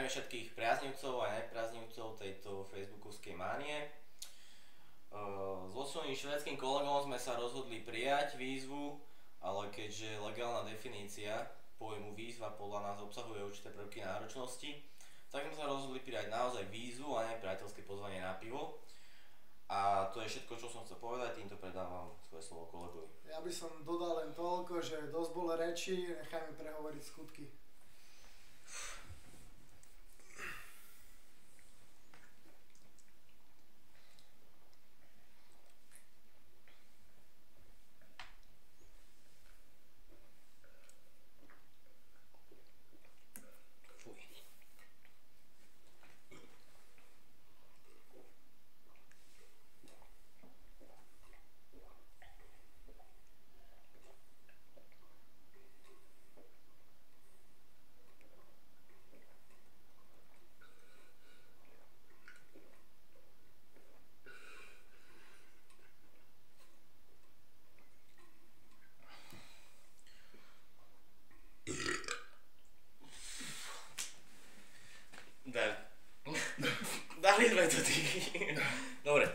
Zdravím všetkých priaznivcov a nepriaznivcov tejto facebookovskej mánie. So svojím švédskym kolegom sme sa rozhodli prijať výzvu, ale keďže legálna definícia pojmu výzva podľa nás obsahuje určité prvky náročnosti, tak sme sa rozhodli prijať naozaj výzvu a nie priateľské pozvanie na pivo. A to je všetko, čo som chcel povedať, týmto predávam svoje slovo kolegovi. Ja by som dodal len toľko, že dosť bolo reči, nechajme prehovoriť skutky. Dali sme to ty. Dobre.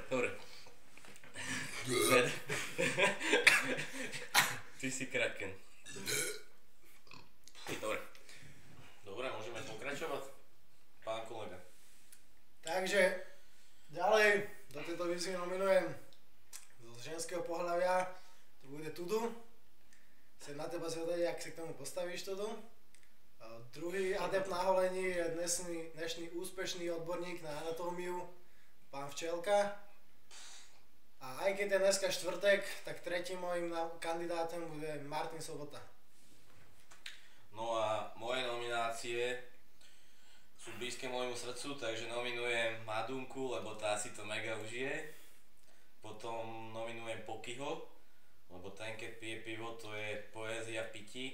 Ty si kraken. Dobre, môžeme pokračovať, pán kolega. Takže, ďalej, do tejto výzvy nominujem zo ženského pohľavia, to bude Tudu. Chcem na teba zvedať, jak sa k tomu postavíš, Tudu. Druhý adept na holení je dnešný úspešný odborník na anatómiu, pán Včelka. A aj keď je dneska štvrtek, tak tretím mojím kandidátom bude Martin Sobota. No a moje nominácie sú blízke môjmu srdcu, takže nominujem Madunku, lebo tá si to mega užije. Potom nominujem Pokyho, lebo ten keď pije pivo, to je poézia v pití.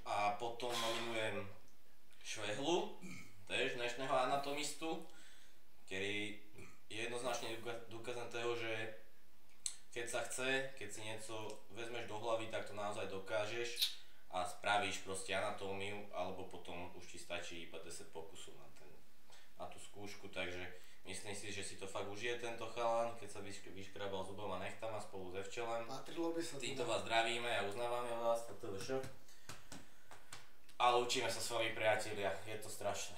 A potom nominujem Švehlu, tiež dnešného anatomistu, ktorý je jednoznačne dôkazom toho, že keď sa chce, keď si niečo vezmeš do hlavy, tak to naozaj dokážeš a spravíš proste anatómiu, alebo potom už ti stačí iba 10 pokusov na tú skúšku, takže myslím si, že si to fakt užije tento chalan, keď sa vyškrabal zubom a nechtama spolu s Evčelem. Patrilo by sa. Týmto vás zdravíme a uznávame vás, toto je všetko. Ale učíme sa s vami, priatelia, je to strašné.